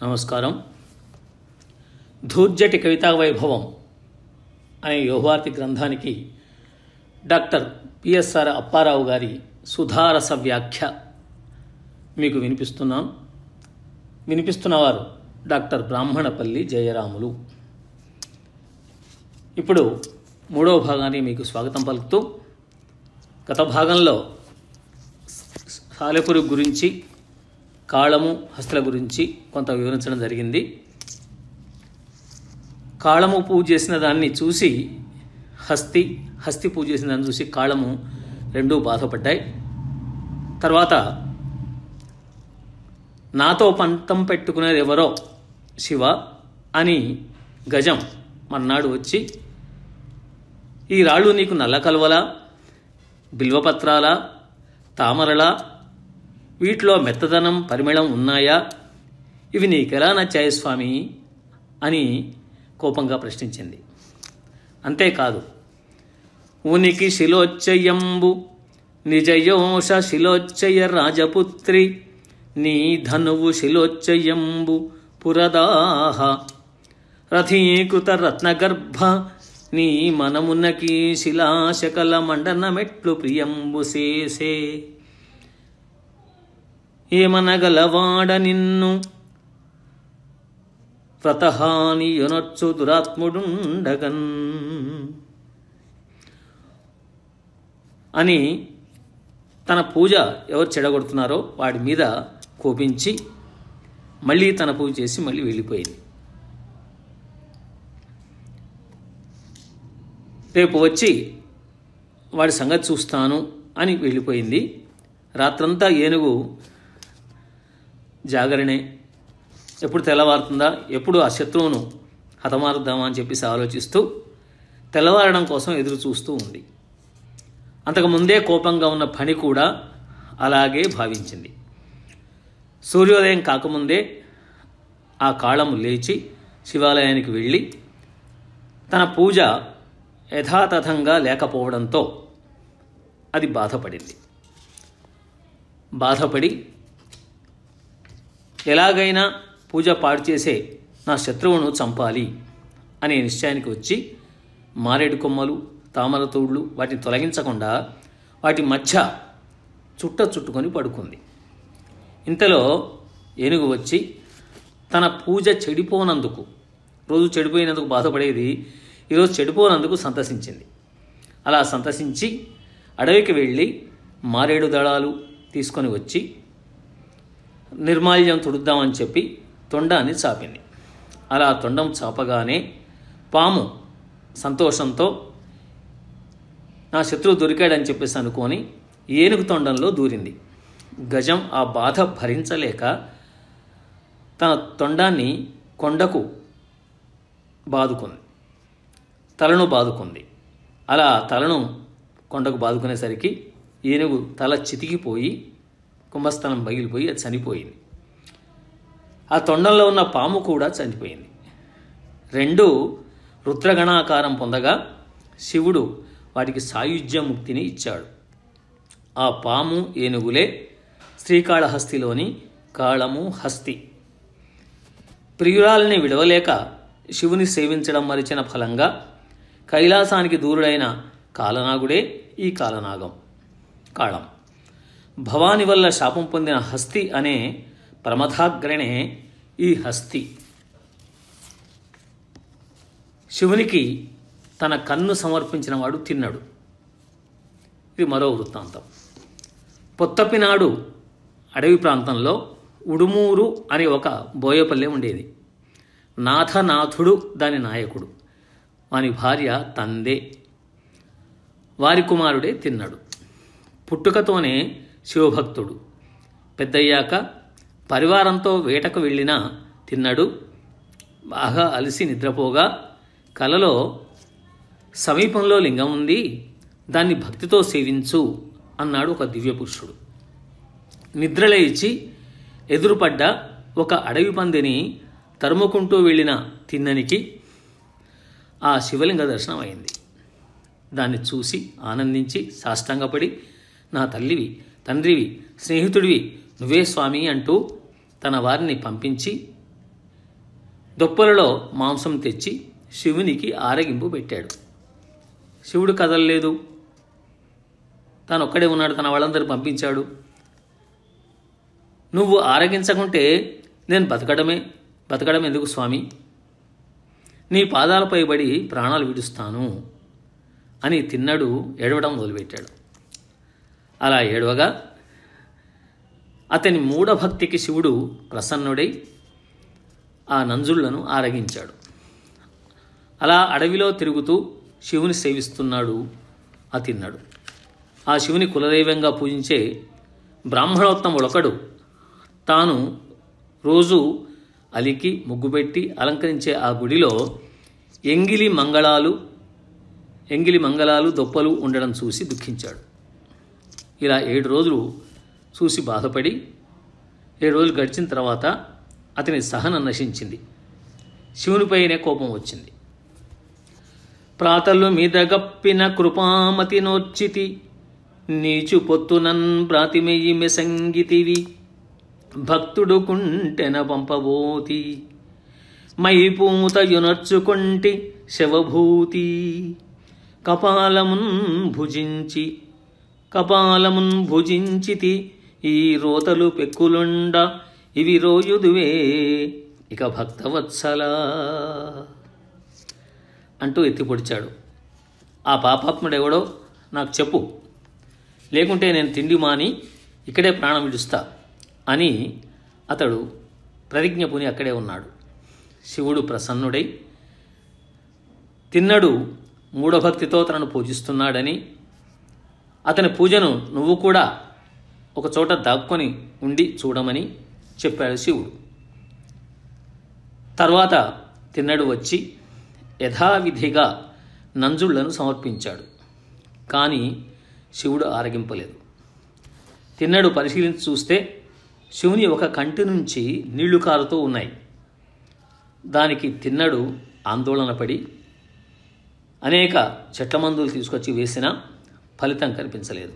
నమస్కారం. ధూర్జటి కవితా వైభవం అనే యోగవార్తి గ్రంథానికి డాక్టర్ పిఎస్ఆర్ అప్పారావు గారి సుధారస వ్యాఖ్య మీకు వినిపిస్తున్నవారు డాక్టర్ బ్రాహ్మణపల్లి జయరాములు. ఇప్పుడు మూడవ భాగాన్ని మీకు స్వాగతం పలుకుతూ, గత భాగంలో సాలెపురుగు గురించి, కాళము, హస్తుల గురించి కొంత వివరించడం జరిగింది. కాళము పూజ చేసిన దాన్ని చూసి హస్తి పూజ చేసిన దాన్ని చూసి కాళము రెండూ బాధపడ్డాయి. తర్వాత నాతో పంతం పెట్టుకునేది ఎవరో శివ అని గజం మర్నాడు వచ్చి, ఈ రాళ్ళు నీకు నల్ల కలువలా, బిల్వపత్రాలా, తామరలా, వీటిలో మెత్తదనం పరిమళం ఉన్నాయా, ఇవి నీకెలా నచ్చాయి స్వామి అని కోపంగా ప్రశ్నించింది. అంతేకాదు, ఉనికి శిలోచ్చయంబు నిజయోష శిలోచ్చయ రాజపుత్రి, నీ ధనువు శిలోచ్చయంబు పురదాహ, రథీకృత రత్నగర్భ, నీ మనమున్నకి శిలాశకల మండన మెట్లు ప్రియంబు సేసే, ఏమనగలవాడ నిన్ను వ్రతహాని యొనొచ్చు దురాత్ముడుండగన్ అని తన పూజ ఎవరు చెడగొడుతున్నారో వాడి మీద కోపించి మళ్ళీ తన పూజ చేసి మళ్ళీ వెళ్ళిపోయింది. రేపు వచ్చి వాడి సంగతి చూస్తాను అని వెళ్ళిపోయింది. రాత్రంతా ఏనుగు జాగరణే, ఎప్పుడు తెల్లవారుతుందా, ఎప్పుడు ఆ శత్రువును హతమారుద్దామా అని చెప్పేసి ఆలోచిస్తూ తెల్లవారడం కోసం ఎదురు చూస్తూ ఉంది. అంతకుముందే కోపంగా ఉన్న ఫణి కూడా అలాగే భావించింది. సూర్యోదయం కాకముందే ఆ కాళము లేచి శివాలయానికి వెళ్ళి తన పూజ యథాతథంగా లేకపోవడంతో అది బాధపడి ఎలాగైనా పూజ పాడు చేసే నా శత్రువును చంపాలి అనే నిశ్చయానికి వచ్చి మారేడు కొమ్మలు, తామర తోళ్ళు వాటిని తొలగించకుండా వాటి మధ్య చుట్టుకొని పడుకుంది. ఇంతలో ఏనుగు వచ్చి తన పూజ చెడిపోనందుకు, రోజు చెడిపోయినందుకు బాధపడేది, ఈరోజు చెడిపోనందుకు సంతసించింది. అలా సంతసించి అడవికి వెళ్ళి మారేడు దళాలు తీసుకొని వచ్చి నిర్మాల్యం తుడుద్దామని చెప్పి తొండాన్ని చాపింది. అలా తొండం చాపగానే పాము సంతోషంతో నా శత్రువు దొరికాడని చెప్పేసి అనుకొని ఏనుగు తొండంలో దూరింది. గజం ఆ బాధ భరించలేక తన తొండాన్ని కొండకు తలను బాదుకుంది. అలా తలను కొండకు బాదుకునేసరికి ఏనుగు తల చితికిపోయి కుంభస్థలం పగిలిపోయి అది చనిపోయింది. ఆ తొండంలో ఉన్న పాము కూడా చనిపోయింది. రెండు రుద్రగణాకారం పొందగా శివుడు వాటికి సాయుజ్య ముక్తిని ఇచ్చాడు. ఆ పాము, ఏనుగులే శ్రీకాళహస్తిలోని కాళము, హస్తి. ప్రియురాలని విడవలేక శివుని సేవించడం మరిచిన ఫలంగా కైలాసానికి దూరుడైన కాలనాగుడే ఈ కాళం. భవాని వల్ల శాపం పొందిన హస్తి అనే ప్రమథాగ్రణే ఈ హస్తి. శివునికి తన కన్ను సమర్పించిన వాడు తిన్నడు. ఇది మరో వృత్తాంతం. పొత్తపినాడు అడవి ప్రాంతంలో ఉడుమూరు అనే ఒక బోయపల్లె ఉండేది. నాథనాథుడు దాని నాయకుడు. వాని భార్య తందే. వారి కుమారుడే తిన్నడు. పుట్టుకతోనే శివభక్తుడు. పెద్దయ్యాక పరివారంతో వేటకు వెళ్ళిన తిన్నడు బాగా అలసి నిద్రపోగా కలలో సమీపంలో లింగం ఉంది, దాన్ని భక్తితో సేవించు అన్నాడు ఒక దివ్యపురుషుడు. నిద్రలేచి ఎదురుపడ్డ ఒక అడవి పందిని తరుముకుంటూ వెళ్ళిన తిన్ననికి ఆ శివలింగ దర్శనం అయింది. దాన్ని చూసి ఆనందించి సాష్టాంగపడి, నా తల్లివి, తండ్రివి, స్నేహితుడివి నువ్వే స్వామి అంటూ తన వారిని పంపించి దొప్పలలో మాంసం తెచ్చి శివునికి ఆరగింపు పెట్టాడు. శివుడు కదలలేదు. తాను ఒక్కడే ఉన్నాడు. తన వాళ్ళందరూ పంపించాడు. నువ్వు ఆరగించకుంటే నేను బతకడం ఎందుకు స్వామి? నీ పాదాలపై పడి ప్రాణాలు విడుస్తాను అని తిన్నడు ఏడవడం మొదలుపెట్టాడు. అలా ఏడవగా అతని మూఢభక్తికి శివుడు ప్రసన్నుడై ఆ నంజుళ్లను ఆరగించాడు. అలా అడవిలో తిరుగుతూ శివుని సేవిస్తున్నాడు ఆ తిన్నడు. ఆ శివుని కులదైవంగా పూజించే బ్రాహ్మణోత్తముడొకడు తాను రోజు అలికి ముగ్గుపెట్టి అలంకరించే ఆ గుడిలో ఎంగిలి మంగళాలు దొప్పలు ఉండడం చూసి దుఃఖించాడు. ఇలా 7 రోజులు చూసి బాధపడి 7 రోజులు గడిచిన తర్వాత అతని సహనం నశించింది. శివునిపైనే కోపం వచ్చింది. ప్రాతలు మీద గప్పిన కృపామతి నోర్చితి, నీచు పొత్తునన్ ప్రాతిమెయ్యి మెసంగితివి, భక్తుడు కుంటెన పంపబోతి, మైపూతయునర్చుకొంటి శవభూతి, కపాలమున్ భుజించితి, ఈ రోతలు పెక్కులుండ ఇవి రోయుదువే ఇక భక్తవత్సలా అంటూ ఎత్తిపొడిచాడు. ఆ పాపాత్ముడెవడో నాకు చెప్పు, లేకుంటే నేను తిండి మాని ఇక్కడే ప్రాణం విడుస్తా అని అతడు ప్రతిజ్ఞ పూని అక్కడే ఉన్నాడు. శివుడు ప్రసన్నుడై తిన్నడు మూఢభక్తితో తనను పూజిస్తున్నాడని, అతని పూజను నువ్వు కూడా ఒకచోట దాక్కొని ఉండి చూడమని చెప్పాడు శివుడు. తర్వాత తిన్నడు వచ్చి యథావిధిగా నంజుళ్లను సమర్పించాడు. కానీ శివుడు ఆరగింపలేదు. తిన్నడు పరిశీలించి చూస్తే శివుని ఒక కంటి నుంచి నీళ్లు కారుతూ ఉన్నాయి. దానికి తిన్నడు ఆందోళన పడి అనేక చెట్ల మందులు తీసుకొచ్చి వేసినా ఫలితం కనిపించలేదు.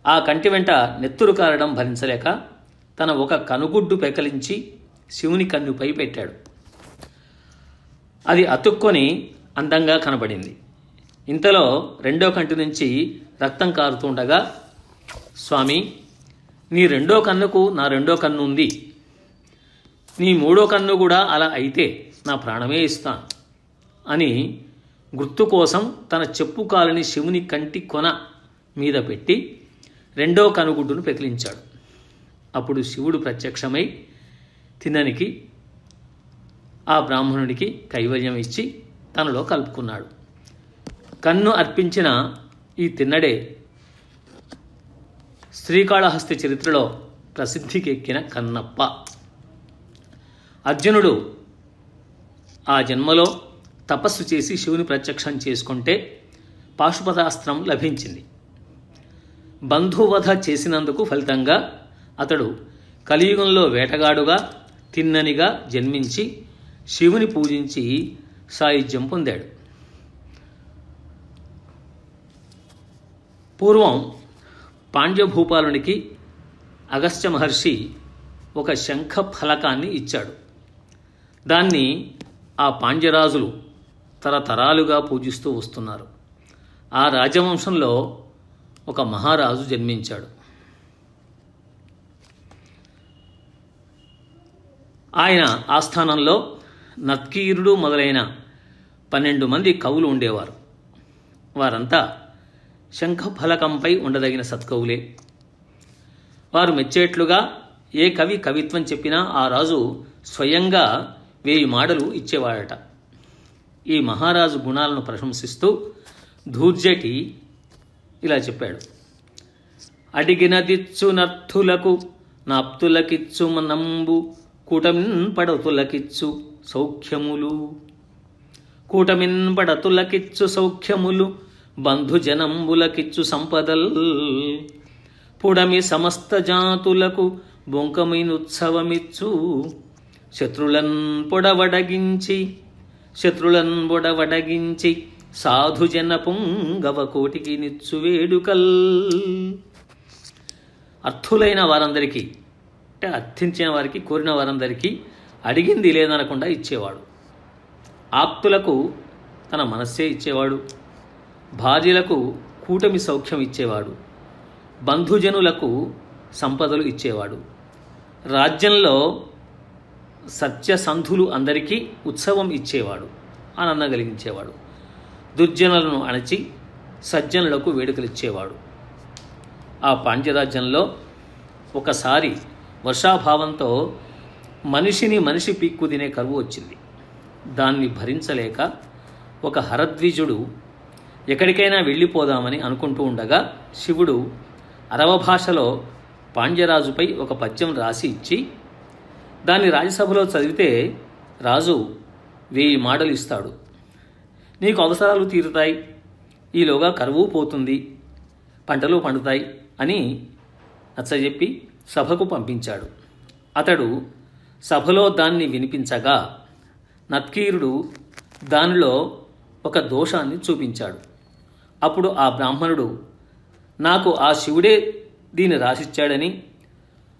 ఆ కంటి వెంట నెత్తురు కారడం భరించలేక తన ఒక కనుగుడ్డు పెకలించి శివుని కన్నుపై పెట్టాడు. అది అతుక్కొని అందంగా కనబడింది. ఇంతలో 2వ కంటి నుంచి రక్తం కారుతుండగా, స్వామి, నీ 2వ కన్నుకు నా 2వ కన్ను ఉంది, నీ 3వ కన్ను కూడా అలా అయితే నా ప్రాణమే ఇస్తాను అని గుర్తు కోసం తన చెప్పు కాలుని శివుని కంటి కొన మీద పెట్టి 2వ కనుగుడ్డును పెకిలించాడు. అప్పుడు శివుడు ప్రత్యక్షమై తిన్ననికి ఆ బ్రాహ్మణుడికి కైవల్యం ఇచ్చి తనలో కలుపుకున్నాడు. కన్ను అర్పించిన ఈ తిన్నడే శ్రీకాళహస్తి చరిత్రలో ప్రసిద్ధికెక్కిన కన్నప్ప. అర్జునుడు ఆ జన్మలో తపస్సు చేసి శివుని ప్రత్యక్షం చేసుకుంటే పాశుపతాస్త్రం లభించింది. బంధువధ చేసినందుకు ఫలితంగా అతడు కలియుగంలో వేటగాడుగా తిన్ననిగా జన్మించి శివుని పూజించి సాయుధ్యం పొందాడు. పూర్వం పాండ్యభూపాలునికి అగస్త్య మహర్షి ఒక శంఖ ఫలకాన్ని ఇచ్చాడు. దాన్ని ఆ పాండ్యరాజులు తరతరాలుగా పూజిస్తూ వస్తున్నారు. ఆ రాజవంశంలో ఒక మహారాజు జన్మించాడు. ఆయన ఆస్థానంలో నత్కీరుడు మొదలైన 12 మంది కవులు ఉండేవారు. వారంతా శంఖఫలకంపై ఉండదగిన సత్కవులే. వారు మెచ్చేట్లుగా ఏ కవి కవిత్వం చెప్పినా ఆ రాజు స్వయంగా 1000 మాటలు ఇచ్చేవాడట. ఈ మహారాజు గుణాలను ప్రశంసిస్తూ ధూర్జటి ఇలా చెప్పాడు: అడిగినదిచ్చు నర్థులకు నాప్తులకిచ్చు మనంబు కూటమిన్ పడతులకిచ్చు సౌఖ్యములు బంధుజనంబులకిచ్చు సంపదల్ పుడమి సమస్త జాతులకు బొంకమైనుత్సవమిచ్చు శత్రులన్ పొడవడగించి సాధుజన పుంగవ కోటికి నిచ్చు వేడుకల్. అర్థులైన వారందరికీ, అంటే అర్థించిన వారికి, కోరిన వారందరికీ అడిగింది లేదనకుండా ఇచ్చేవాడు. ఆప్తులకు తన మనస్సే ఇచ్చేవాడు. భార్యలకు కూటమి సౌఖ్యం ఇచ్చేవాడు. బంధుజనులకు సంపదలు ఇచ్చేవాడు. రాజ్యంలో సత్యసంధులు అందరికీ ఉత్సవం ఇచ్చేవాడు, ఆనందం కలిగించేవాడు. దుర్జనులను అణచి సజ్జనులకు వేడుకలు ఇచ్చేవాడు. ఆ పాండ్యరాజ్యంలో ఒకసారి వర్షాభావంతో మనిషి పీక్కు తినే కరువు వచ్చింది. దాన్ని భరించలేక ఒక హరద్విజుడు ఎక్కడికైనా వెళ్ళిపోదామని అనుకుంటూ ఉండగా శివుడు అరవ భాషలో పాండ్యరాజుపై ఒక పద్యం రాసి ఇచ్చి దాన్ని రాజ్యసభలో చదివితే రాజు 1000 మాటలు ఇస్తాడు. నీకు అవసరాలు తీరుతాయి, ఈలోగా కరువు పోతుంది, పంటలు పండుతాయి అని నచ్చజెప్పి సభకు పంపించాడు. అతడు సభలో దాన్ని వినిపించగా నత్కీరుడు దానిలో ఒక దోషాన్ని చూపించాడు. అప్పుడు ఆ బ్రాహ్మణుడు నాకు ఆ శివుడే దీన్ని రాసిచ్చాడని,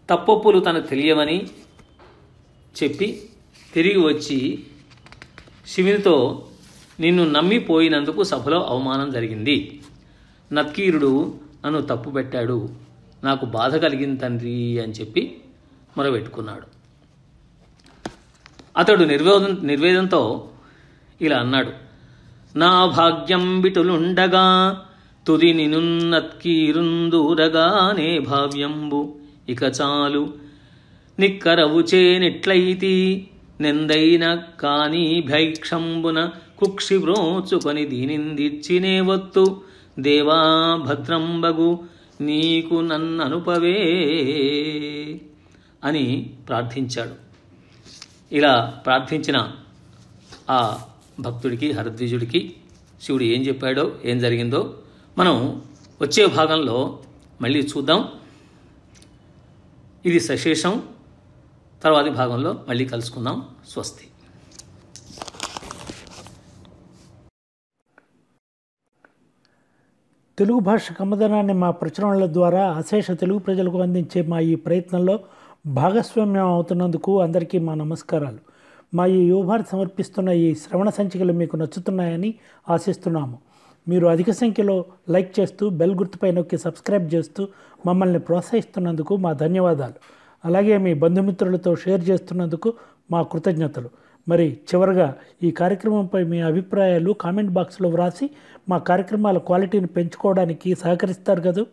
తప్పొప్పులు తనకు తెలియవని చెప్పి తిరిగి వచ్చి శివునితో నిన్ను నమ్మిపోయినందుకు సభలో అవమానం జరిగింది. నత్కీరుడు నన్ను తప్పు పెట్టాడు, నాకు బాధ కలిగింది తండ్రి అని చెప్పి మొరబెట్టుకున్నాడు. అతడు నిర్వేదంతో ఇలా అన్నాడు, నా భాగ్యం బిటులుండగా తుది నినున్నత్కీరుందూరగానే భావ్యంబు ఇక చాలు నిక్కరవు చేనిట్లయితి నెందైన కాని భైక్షంబున కుక్షి బ్రోచుకొని దీనిందిచ్చినే వత్తు దేవా భద్రంబగు నీకు నన్ననుపవే అని ప్రార్థించాడు. ఇలా ప్రార్థించిన ఆ భక్తుడికి హరద్విజుడికి శివుడు ఏం చెప్పాడో ఏం జరిగిందో మనం వచ్చే భాగంలో మళ్ళీ చూద్దాం. ఇది సశేషం. తర్వాతి భాగంలో మళ్ళీ కలుసుకుందాం. స్వస్తి. తెలుగు భాష కమ్మదనాన్ని మా ప్రచురణల ద్వారా అశేష తెలుగు ప్రజలకు అందించే మా ఈ ప్రయత్నంలో భాగస్వామ్యం అవుతున్నందుకు అందరికీ మా నమస్కారాలు. మా ఈ యువభారత్ సమర్పిస్తున్న ఈ శ్రవణ సంచికలు మీకు నచ్చుతున్నాయని ఆశిస్తున్నాము. మీరు అధిక సంఖ్యలో లైక్ చేస్తూ బెల్ గుర్తుపై నొక్కి సబ్స్క్రైబ్ చేస్తూ మమ్మల్ని ప్రోత్సహిస్తున్నందుకు మా ధన్యవాదాలు. అలాగే మీ బంధుమిత్రులతో షేర్ చేస్తున్నందుకు మా కృతజ్ఞతలు. మరి చివరగా ఈ కార్యక్రమంపై మీ అభిప్రాయాలు కామెంట్ బాక్స్లో వ్రాసి మా కార్యక్రమాల క్వాలిటీని పెంచుకోవడానికి సహకరిస్తారు కదా.